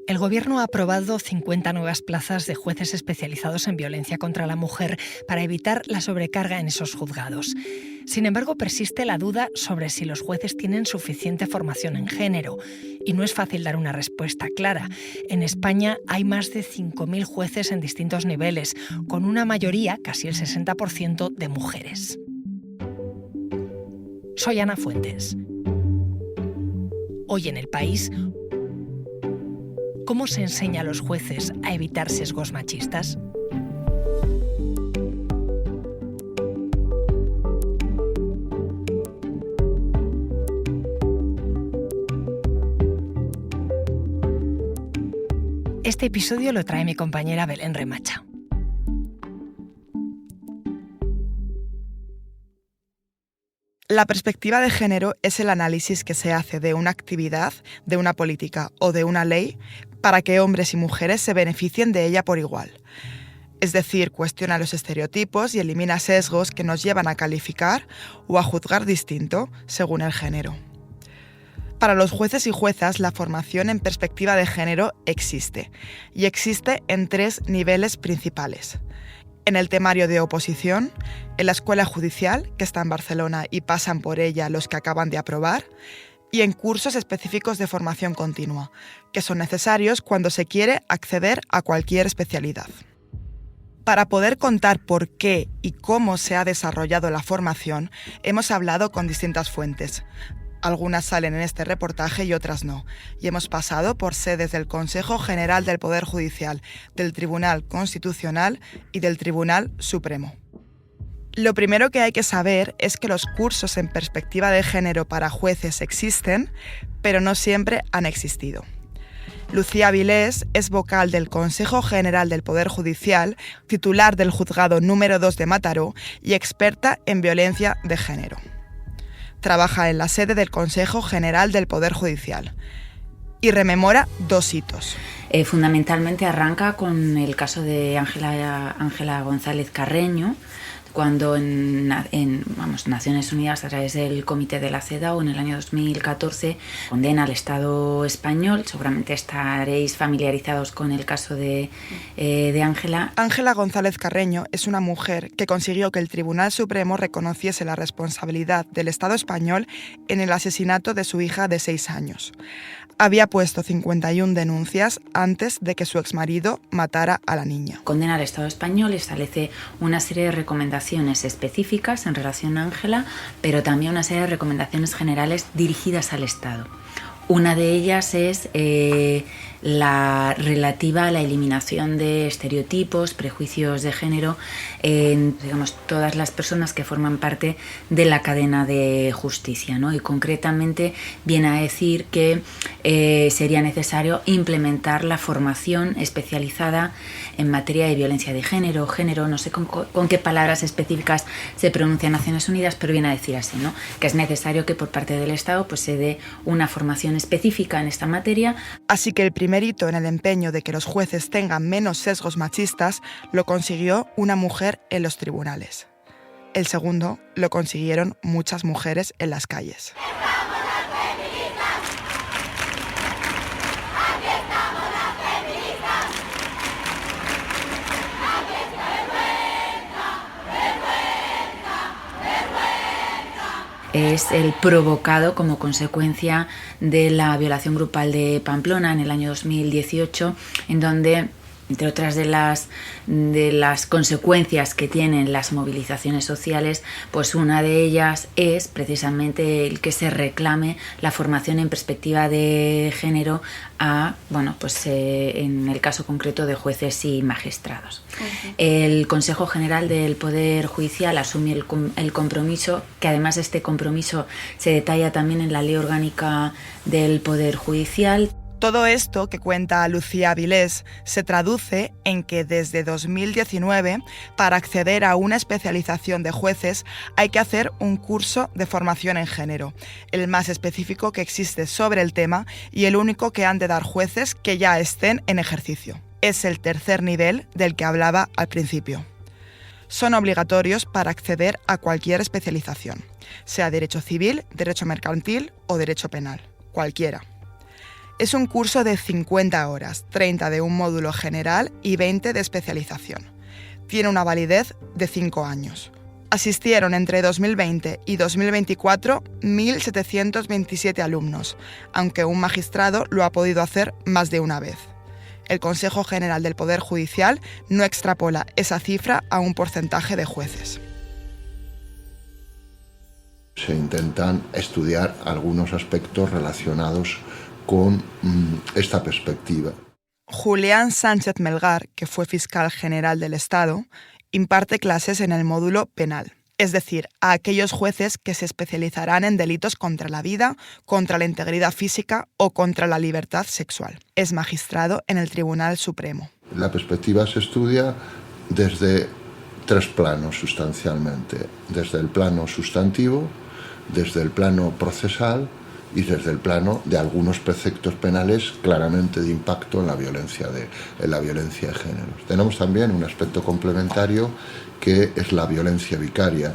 El Gobierno ha aprobado 50 nuevas plazas de jueces especializados en violencia contra la mujer para evitar la sobrecarga en esos juzgados. Sin embargo, persiste la duda sobre si los jueces tienen suficiente formación en género. Y no es fácil dar una respuesta clara. En España hay más de 5.000 jueces en distintos niveles, con una mayoría, casi el 60%, de mujeres. Soy Ana Fuentes. Hoy en El País, ¿cómo se enseña a los jueces a evitar sesgos machistas? Este episodio lo trae mi compañera Belén Remacha. La perspectiva de género es el análisis que se hace de una actividad, de una política o de una ley para que hombres y mujeres se beneficien de ella por igual. Es decir, cuestiona los estereotipos y elimina sesgos que nos llevan a calificar o a juzgar distinto según el género. Para los jueces y juezas, la formación en perspectiva de género existe, y existe en 3 niveles principales. En el temario de oposición, en la Escuela Judicial, que está en Barcelona y pasan por ella los que acaban de aprobar, y en cursos específicos de formación continua, que son necesarios cuando se quiere acceder a cualquier especialidad. Para poder contar por qué y cómo se ha desarrollado la formación, hemos hablado con distintas fuentes. Algunas salen en este reportaje y otras no, y hemos pasado por sedes del Consejo General del Poder Judicial, del Tribunal Constitucional y del Tribunal Supremo. Lo primero que hay que saber es que los cursos en perspectiva de género para jueces existen, pero no siempre han existido. Lucía Vilés es vocal del Consejo General del Poder Judicial, titular del Juzgado número 2 de Mataró y experta en violencia de género. Trabaja en la sede del Consejo General del Poder Judicial y rememora 2 hitos. Fundamentalmente arranca con el caso de Ángela González Carreño, cuando en Naciones Unidas, a través del Comité de la CEDAW, en el año 2014, condena al Estado español. Seguramente estaréis familiarizados con el caso de Ángela. Ángela González Carreño es una mujer que consiguió que el Tribunal Supremo reconociese la responsabilidad del Estado español en el asesinato de su hija de 6 años. Había puesto 51 denuncias antes de que su exmarido matara a la niña. Condena al Estado español y establece una serie de recomendaciones específicas en relación a Ángela, pero también una serie de recomendaciones generales dirigidas al Estado. Una de ellas es la relativa a la eliminación de estereotipos, prejuicios de género en todas las personas que forman parte de la cadena de justicia, ¿no? Y concretamente viene a decir que sería necesario implementar la formación especializada en materia de violencia de género, no sé con qué palabras específicas se pronuncia Naciones Unidas, pero viene a decir así, ¿no? Que es necesario que por parte del Estado pues, se dé una formación específica en esta materia. Así que el primer hito en el empeño de que los jueces tengan menos sesgos machistas lo consiguió una mujer en los tribunales. El segundo lo consiguieron muchas mujeres en las calles. Es el provocado como consecuencia de la violación grupal de Pamplona en el año 2018, en donde, entre otras de las consecuencias que tienen las movilizaciones sociales, pues una de ellas es precisamente el que se reclame la formación en perspectiva de género en el caso concreto de jueces y magistrados. Uh-huh. El Consejo General del Poder Judicial asume el compromiso, que además este compromiso se detalla también en la Ley Orgánica del Poder Judicial. Todo esto que cuenta Lucía Vilés se traduce en que desde 2019, para acceder a una especialización de jueces, hay que hacer un curso de formación en género, el más específico que existe sobre el tema y el único que han de dar jueces que ya estén en ejercicio. Es el 3er nivel del que hablaba al principio. Son obligatorios para acceder a cualquier especialización, sea derecho civil, derecho mercantil o derecho penal, cualquiera. Es un curso de 50 horas, 30 de un módulo general y 20 de especialización. Tiene una validez de 5 años. Asistieron entre 2020 y 2024 1.727 alumnos, aunque un magistrado lo ha podido hacer más de una vez. El Consejo General del Poder Judicial no extrapola esa cifra a un porcentaje de jueces. Se intentan estudiar algunos aspectos relacionados con esta perspectiva. Julián Sánchez Melgar, que fue fiscal general del Estado, imparte clases en el módulo penal, es decir, a aquellos jueces que se especializarán en delitos contra la vida, contra la integridad física o contra la libertad sexual. Es magistrado en el Tribunal Supremo. La perspectiva se estudia desde 3 planos sustancialmente, desde el plano sustantivo, desde el plano procesal y desde el plano de algunos preceptos penales claramente de impacto en la violencia de género. Tenemos también un aspecto complementario que es la violencia vicaria.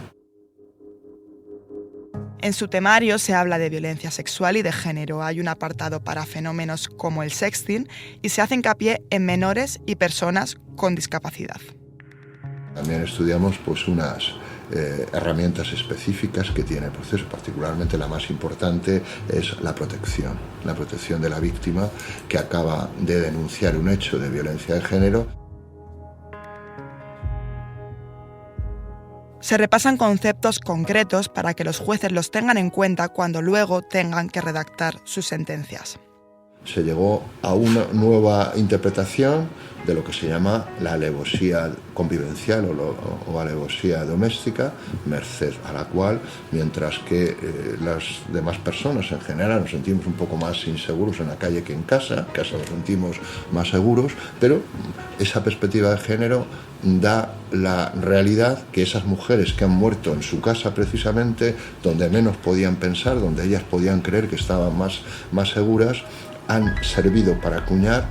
En su temario se habla de violencia sexual y de género. Hay un apartado para fenómenos como el sexting y se hace hincapié en menores y personas con discapacidad. También estudiamos unas herramientas específicas que tiene el proceso, particularmente la más importante es la protección de la víctima que acaba de denunciar un hecho de violencia de género. Se repasan conceptos concretos para que los jueces los tengan en cuenta cuando luego tengan que redactar sus sentencias. Se llegó a una nueva interpretación de lo que se llama la alevosía convivencial o alevosía doméstica, merced a la cual, mientras que las demás personas en general nos sentimos un poco más inseguros en la calle que en casa nos sentimos más seguros, pero esa perspectiva de género da la realidad que esas mujeres que han muerto en su casa precisamente, donde menos podían pensar, donde ellas podían creer que estaban más seguras, han servido para acuñar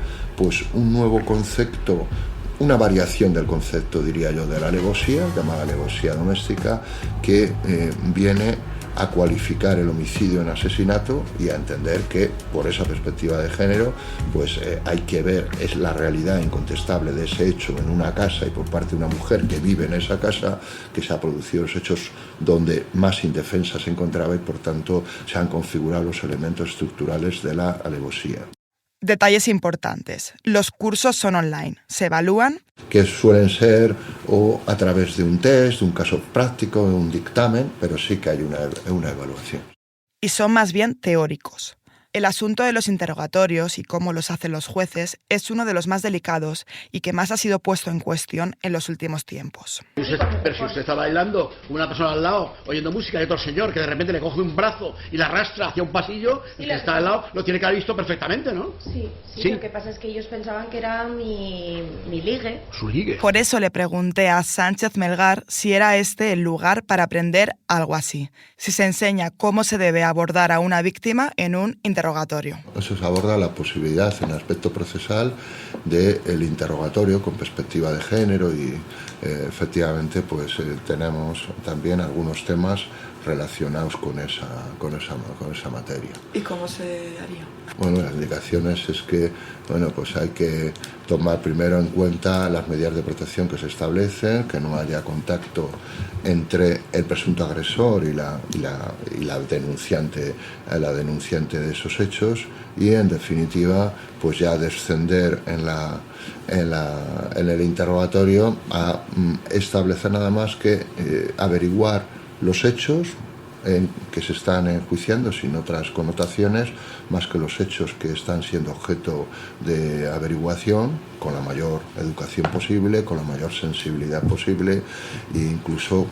un nuevo concepto, una variación del concepto, diría yo, de la alevosía, llamada alevosía doméstica, que viene a cualificar el homicidio en asesinato y a entender que por esa perspectiva de género hay que ver es la realidad incontestable de ese hecho en una casa y por parte de una mujer que vive en esa casa que se ha producido los hechos donde más indefensa se encontraba y por tanto se han configurado los elementos estructurales de la alevosía. Detalles importantes. Los cursos son online. Se evalúan, que suelen ser o a través de un test, de un caso práctico, de un dictamen, pero sí que hay una evaluación. Y son más bien teóricos. El asunto de los interrogatorios y cómo los hacen los jueces es uno de los más delicados y que más ha sido puesto en cuestión en los últimos tiempos. Pero si usted está bailando con una persona al lado, oyendo música y otro señor que de repente le coge un brazo y la arrastra hacia un pasillo, el que está al lado lo tiene que haber visto perfectamente, ¿no? Sí. Lo que pasa es que ellos pensaban que era mi ligue. Su ligue. Por eso le pregunté a Sánchez Melgar si era este el lugar para aprender algo así, si se enseña cómo se debe abordar a una víctima en un interrogatorio. Eso se aborda la posibilidad en el aspecto procesal del interrogatorio con perspectiva de género y efectivamente tenemos también algunos temas relacionados con esa materia. ¿Y cómo se haría? Bueno, las indicaciones es que hay que tomar primero en cuenta las medidas de protección que se establecen, que no haya contacto entre el presunto agresor y la denunciante de esos hechos y en definitiva ya descender en el interrogatorio a establecer nada más que averiguar los hechos que se están enjuiciando sin otras connotaciones más que los hechos que están siendo objeto de averiguación con la mayor educación posible, con la mayor sensibilidad posible e incluso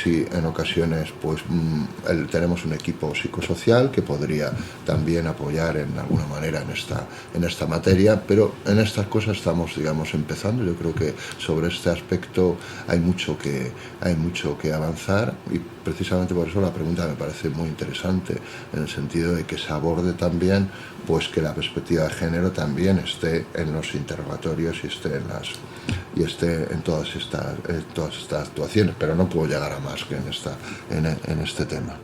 si en ocasiones tenemos un equipo psicosocial que podría también apoyar en alguna manera en esta materia, pero en estas cosas estamos empezando. Yo creo que sobre este aspecto hay mucho que avanzar y precisamente por eso la pregunta me parece muy interesante en el sentido de que se aborde también que la perspectiva de género también esté en los interrogatorios y esté en todas estas actuaciones, pero no puedo llegar a más que en este tema.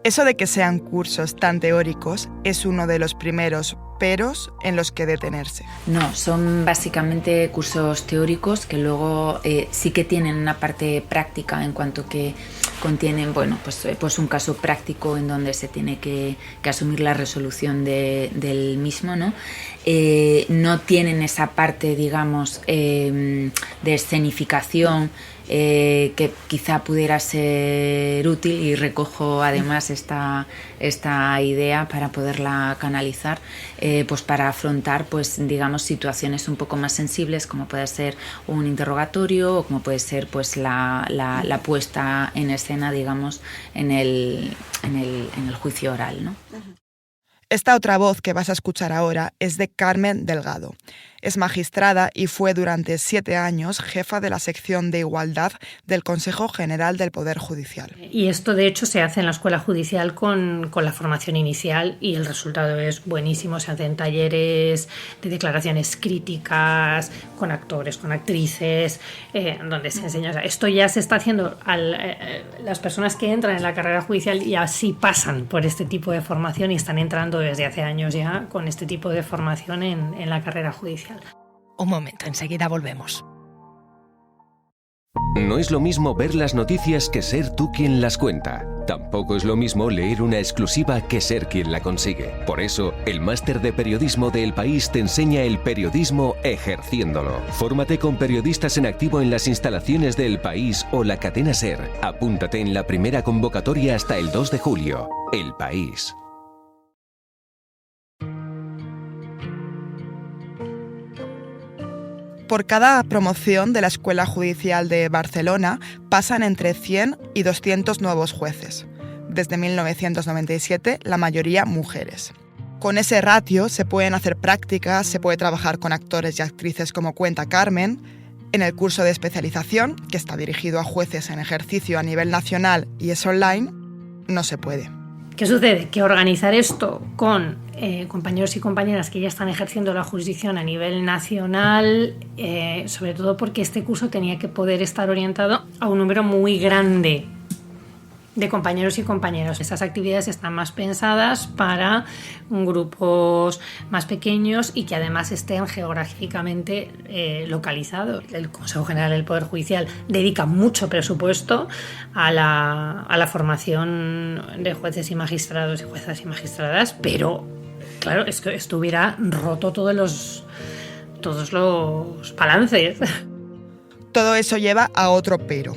Eso de que sean cursos tan teóricos es uno de los primeros peros en los que detenerse. No, son básicamente cursos teóricos que luego sí que tienen una parte práctica en cuanto que contienen, bueno, pues un caso práctico en donde se tiene que asumir la resolución del mismo, ¿no? No tienen esa parte, digamos, de escenificación que quizá pudiera ser útil, y recojo además esta idea para poderla canalizar, pues para afrontar, pues digamos, situaciones un poco más sensibles, como puede ser un interrogatorio o como puede ser pues la puesta en escena, digamos, en el juicio oral, ¿no? Esta otra voz que vas a escuchar ahora es de Carmen Delgado. Es magistrada y fue durante 7 años jefa de la sección de Igualdad del Consejo General del Poder Judicial. Y esto, de hecho, se hace en la Escuela Judicial con la formación inicial y el resultado es buenísimo. Se hacen talleres de declaraciones críticas con actores, con actrices, donde se enseña. O sea, esto ya se está haciendo las personas que entran en la carrera judicial y así pasan por este tipo de formación y están entrando desde hace años ya con este tipo de formación en la carrera judicial. Un momento, enseguida volvemos. No es lo mismo ver las noticias que ser tú quien las cuenta. Tampoco es lo mismo leer una exclusiva que ser quien la consigue. Por eso, el máster de periodismo de El País te enseña el periodismo ejerciéndolo. Fórmate con periodistas en activo en las instalaciones de El País o la cadena SER. Apúntate en la primera convocatoria hasta el 2 de julio. El País. Por cada promoción de la Escuela Judicial de Barcelona pasan entre 100 y 200 nuevos jueces. Desde 1997, la mayoría mujeres. Con ese ratio se pueden hacer prácticas, se puede trabajar con actores y actrices como cuenta Carmen. En el curso de especialización, que está dirigido a jueces en ejercicio a nivel nacional y es online, no se puede. ¿Qué sucede? Que organizar esto con compañeros y compañeras que ya están ejerciendo la jurisdicción a nivel nacional, sobre todo porque este curso tenía que poder estar orientado a un número muy grande de compañeros y compañeras. Esas actividades están más pensadas para grupos más pequeños y que además estén geográficamente localizados. El Consejo General del Poder Judicial dedica mucho presupuesto a la formación de jueces y magistrados y juezas y magistradas, pero claro, es que esto hubiera roto todos los balances. Todo eso lleva a otro pero.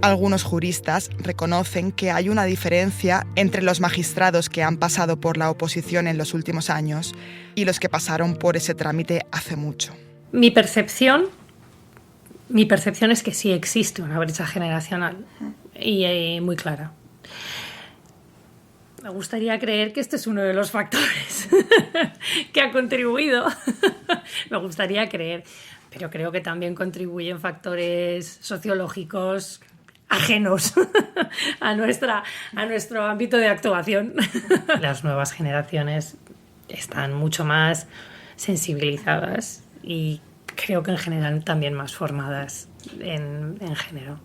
Algunos juristas reconocen que hay una diferencia entre los magistrados que han pasado por la oposición en los últimos años y los que pasaron por ese trámite hace mucho. Mi percepción es que sí existe una brecha generacional y muy clara. Me gustaría creer que este es uno de los factores que ha contribuido. Me gustaría creer, pero creo que también contribuyen factores sociológicos ajenos a nuestro ámbito de actuación. Las nuevas generaciones están mucho más sensibilizadas y creo que en general también más formadas en género.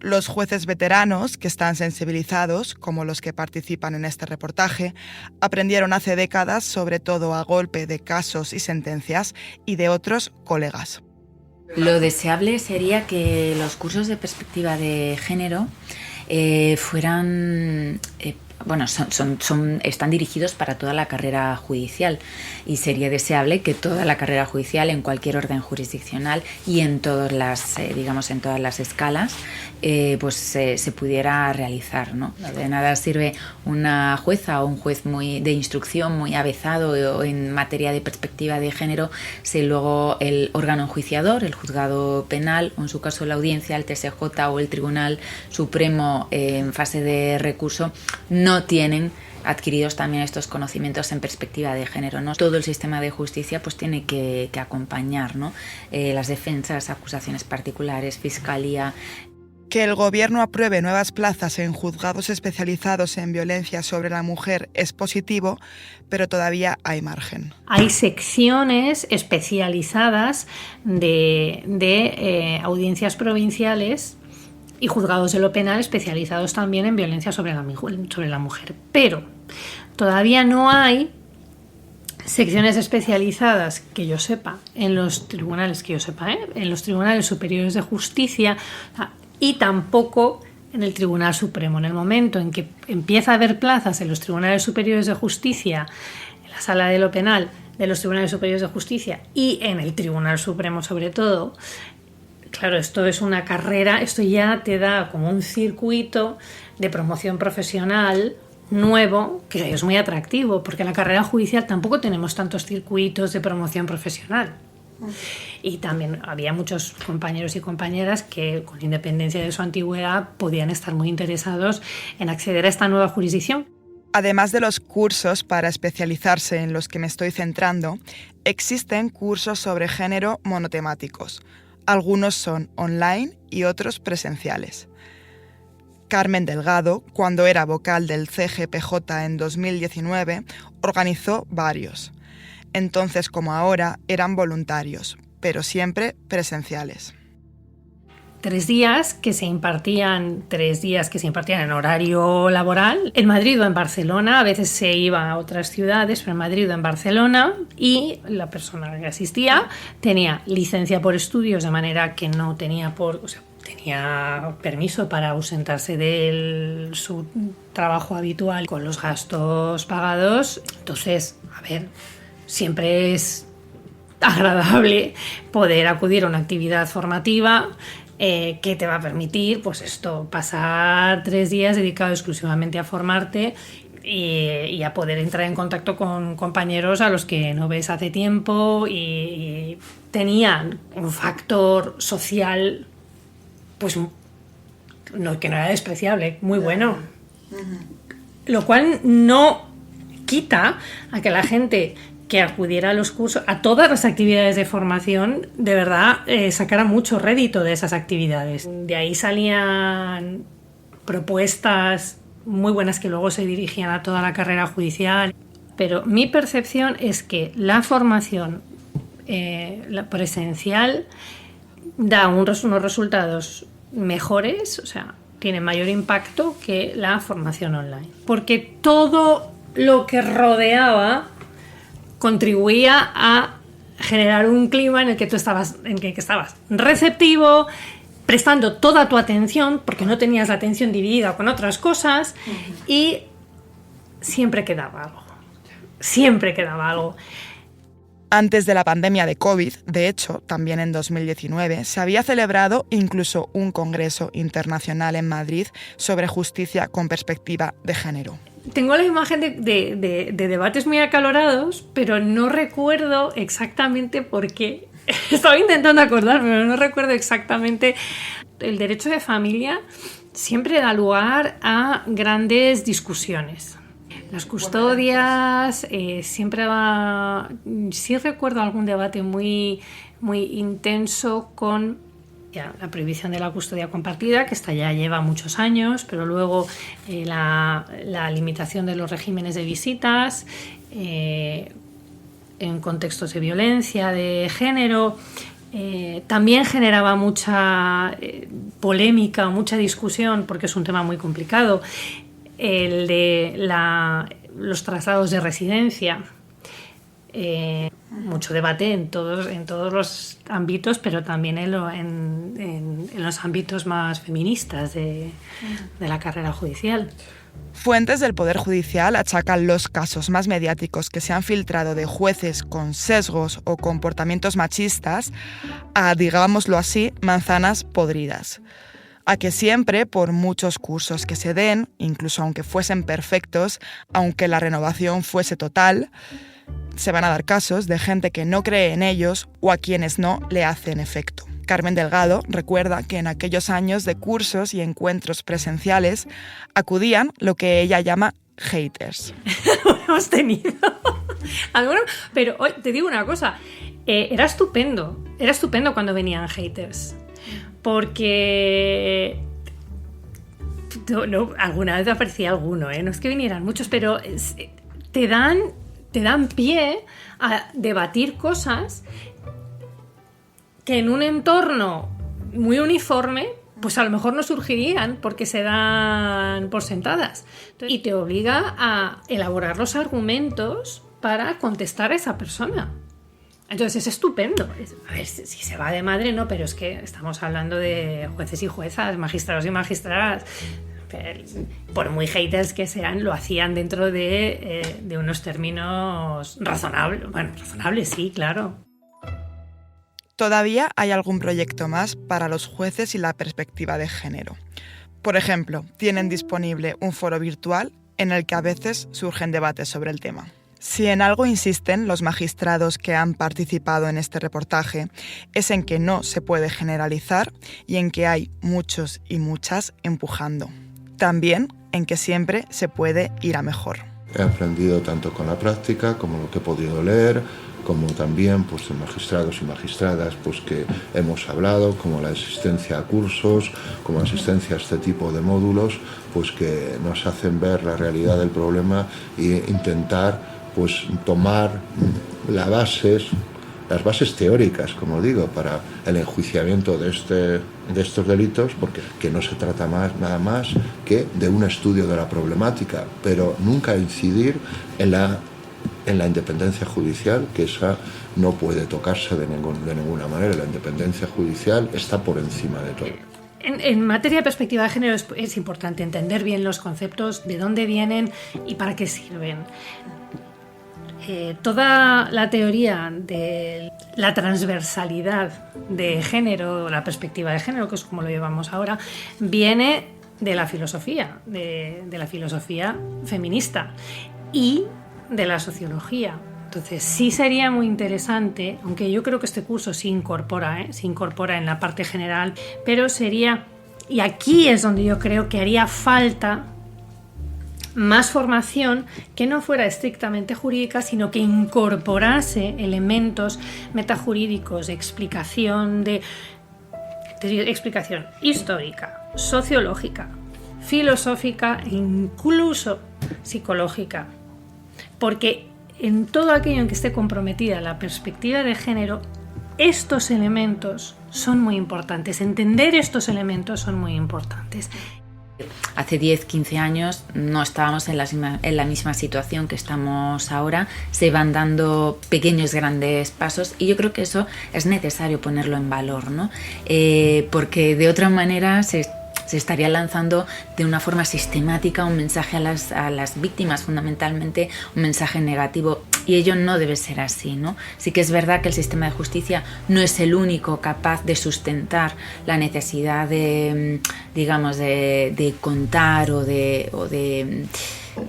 Los jueces veteranos, que están sensibilizados, como los que participan en este reportaje, aprendieron hace décadas, sobre todo a golpe de casos y sentencias y de otros colegas. Lo deseable sería que los cursos de perspectiva de género fueran... están dirigidos para toda la carrera judicial y sería deseable que toda la carrera judicial en cualquier orden jurisdiccional y en todas las escalas se pudiera realizar, ¿no? De nada sirve una jueza o un juez de instrucción muy avezado en materia de perspectiva de género si luego el órgano enjuiciador, el juzgado penal o en su caso la audiencia, el TSJ o el Tribunal Supremo en fase de recurso no tienen adquiridos también estos conocimientos en perspectiva de género, ¿no? Todo el sistema de justicia pues tiene que acompañar, ¿no? Las defensas, acusaciones particulares, fiscalía. Que el Gobierno apruebe nuevas plazas en juzgados especializados en violencia sobre la mujer es positivo, pero todavía hay margen. Hay secciones especializadas de audiencias provinciales y juzgados de lo penal especializados también en violencia sobre la mujer. Pero todavía no hay secciones especializadas, que yo sepa, en los tribunales, en los tribunales superiores de justicia, y tampoco en el Tribunal Supremo. En el momento en que empieza a haber plazas en los tribunales superiores de justicia, en la sala de lo penal de los tribunales superiores de justicia y en el Tribunal Supremo sobre todo, claro, esto es una carrera, esto ya te da como un circuito de promoción profesional nuevo que es muy atractivo, porque en la carrera judicial tampoco tenemos tantos circuitos de promoción profesional. Y también había muchos compañeros y compañeras que, con independencia de su antigüedad, podían estar muy interesados en acceder a esta nueva jurisdicción. Además de los cursos para especializarse en los que me estoy centrando, existen cursos sobre género monotemáticos. Algunos son online y otros presenciales. Carmen Delgado, cuando era vocal del CGPJ en 2019, organizó varios. Entonces, como ahora, eran voluntarios, pero siempre presenciales. 3 días que se impartían en horario laboral, en Madrid o en Barcelona. A veces se iba a otras ciudades, pero en Madrid o en Barcelona, y la persona que asistía tenía licencia por estudios, de manera que no tenía tenía permiso para ausentarse de su trabajo habitual con los gastos pagados. Entonces, siempre es agradable poder acudir a una actividad formativa que te va a permitir, pasar 3 días dedicados exclusivamente a formarte y a poder entrar en contacto con compañeros a los que no ves hace tiempo, y tenían un factor social que no era despreciable, muy bueno. Lo cual no quita a que la gente que acudiera a los cursos, a todas las actividades de formación, de verdad sacara mucho rédito de esas actividades. De ahí salían propuestas muy buenas que luego se dirigían a toda la carrera judicial. Pero mi percepción es que la formación la presencial da unos resultados mejores, tiene mayor impacto que la formación online. Porque todo lo que rodeaba contribuía a generar un clima en el que estabas receptivo, prestando toda tu atención, porque no tenías la atención dividida con otras cosas, y siempre quedaba algo. Antes de la pandemia de COVID, de hecho, también en 2019, se había celebrado incluso un congreso internacional en Madrid sobre justicia con perspectiva de género. Tengo la imagen de debates muy acalorados, pero no recuerdo exactamente por qué. Estaba intentando acordarme, pero no recuerdo exactamente. El derecho de familia siempre da lugar a grandes discusiones. Las custodias siempre va... Sí recuerdo algún debate muy, muy intenso con la prohibición de la custodia compartida, que esta ya lleva muchos años, pero luego la limitación de los regímenes de visitas en contextos de violencia de género, también generaba mucha polémica, mucha discusión, porque es un tema muy complicado. El de los traslados de residencia, mucho debate en todos los ámbitos, pero también en los ámbitos más feministas de la carrera judicial. Fuentes del Poder Judicial achacan los casos más mediáticos que se han filtrado de jueces con sesgos o comportamientos machistas a, digámoslo así, manzanas podridas. A que siempre, por muchos cursos que se den, incluso aunque fuesen perfectos, aunque la renovación fuese total, se van a dar casos de gente que no cree en ellos o a quienes no le hacen efecto. Carmen Delgado recuerda que en aquellos años de cursos y encuentros presenciales acudían lo que ella llama haters. Hemos tenido algunos, pero hoy te digo una cosa, era estupendo cuando venían haters, porque no, alguna vez aparecía alguno, no es que vinieran muchos, pero te dan pie a debatir cosas que en un entorno muy uniforme pues a lo mejor no surgirían porque se dan por sentadas. Y te obliga a elaborar los argumentos para contestar a esa persona. Entonces es estupendo. A ver, si se va de madre, no, pero es que estamos hablando de jueces y juezas, magistrados y magistradas. Por muy haters que sean, lo hacían dentro de unos términos razonables. Bueno, razonables sí, claro. Todavía hay algún proyecto más para los jueces y la perspectiva de género. Por ejemplo, tienen disponible un foro virtual en el que a veces surgen debates sobre el tema. Si en algo insisten los magistrados que han participado en este reportaje, es en que no se puede generalizar y en que hay muchos y muchas empujando. También en que siempre se puede ir a mejor. He aprendido tanto con la práctica como lo que he podido leer, como también pues, de magistrados y magistradas pues, que hemos hablado, como la asistencia a cursos, como asistencia a este tipo de módulos, pues que nos hacen ver la realidad del problema e intentar pues, tomar las bases teóricas, como digo, para el enjuiciamiento de estos delitos, porque que no se trata nada más que de un estudio de la problemática, pero nunca incidir en la independencia judicial, que esa no puede tocarse de ninguna manera. La independencia judicial está por encima de todo. En materia de perspectiva de género es importante entender bien los conceptos, de dónde vienen y para qué sirven. Toda la teoría de la transversalidad de género, la perspectiva de género, que es como lo llevamos ahora, viene de la filosofía, de la filosofía feminista y de la sociología. Entonces sí sería muy interesante, aunque yo creo que este curso se incorpora en la parte general, pero sería, y aquí es donde yo creo que haría falta más formación que no fuera estrictamente jurídica, sino que incorporase elementos metajurídicos, de explicación histórica, sociológica, filosófica e incluso psicológica. Porque en todo aquello en que esté comprometida la perspectiva de género, estos elementos son muy importantes. Entender estos elementos son muy importantes. Hace 10, 15 años no estábamos en la misma situación que estamos ahora. Se van dando pequeños, grandes pasos y yo creo que eso es necesario ponerlo en valor, ¿no? Porque de otra manera se estaría lanzando de una forma sistemática un mensaje a las víctimas, fundamentalmente un mensaje negativo, y ello no debe ser así, ¿no? Sí que es verdad que el sistema de justicia no es el único capaz de sustentar la necesidad de, digamos, de contar o de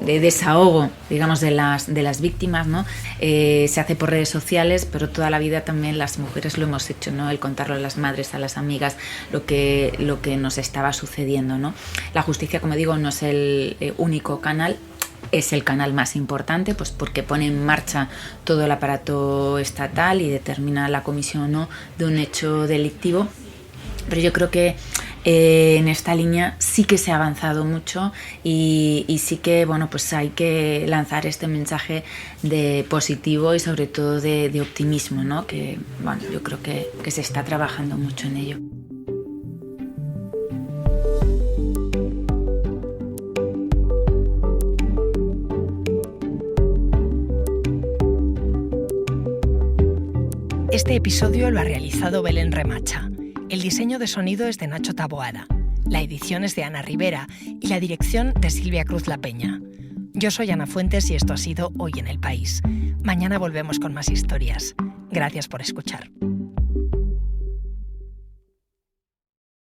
desahogo, digamos, de las víctimas, ¿no? Se hace por redes sociales, pero toda la vida también las mujeres lo hemos hecho, ¿no? El contarlo a las madres, a las amigas, lo que nos estaba sucediendo, ¿no? La justicia, como digo, no es el único canal. Es el canal más importante, pues porque pone en marcha todo el aparato estatal y determina la comisión o no de un hecho delictivo. Pero yo creo que en esta línea sí que se ha avanzado mucho y sí que, bueno, pues hay que lanzar este mensaje de positivo y sobre todo de optimismo, ¿no? Que, bueno, yo creo que se está trabajando mucho en ello. Este episodio lo ha realizado Belén Remacha. El diseño de sonido es de Nacho Taboada, la edición es de Ana Rivera y la dirección de Silvia Cruz La Peña. Yo soy Ana Fuentes y esto ha sido Hoy en el País. Mañana volvemos con más historias. Gracias por escuchar.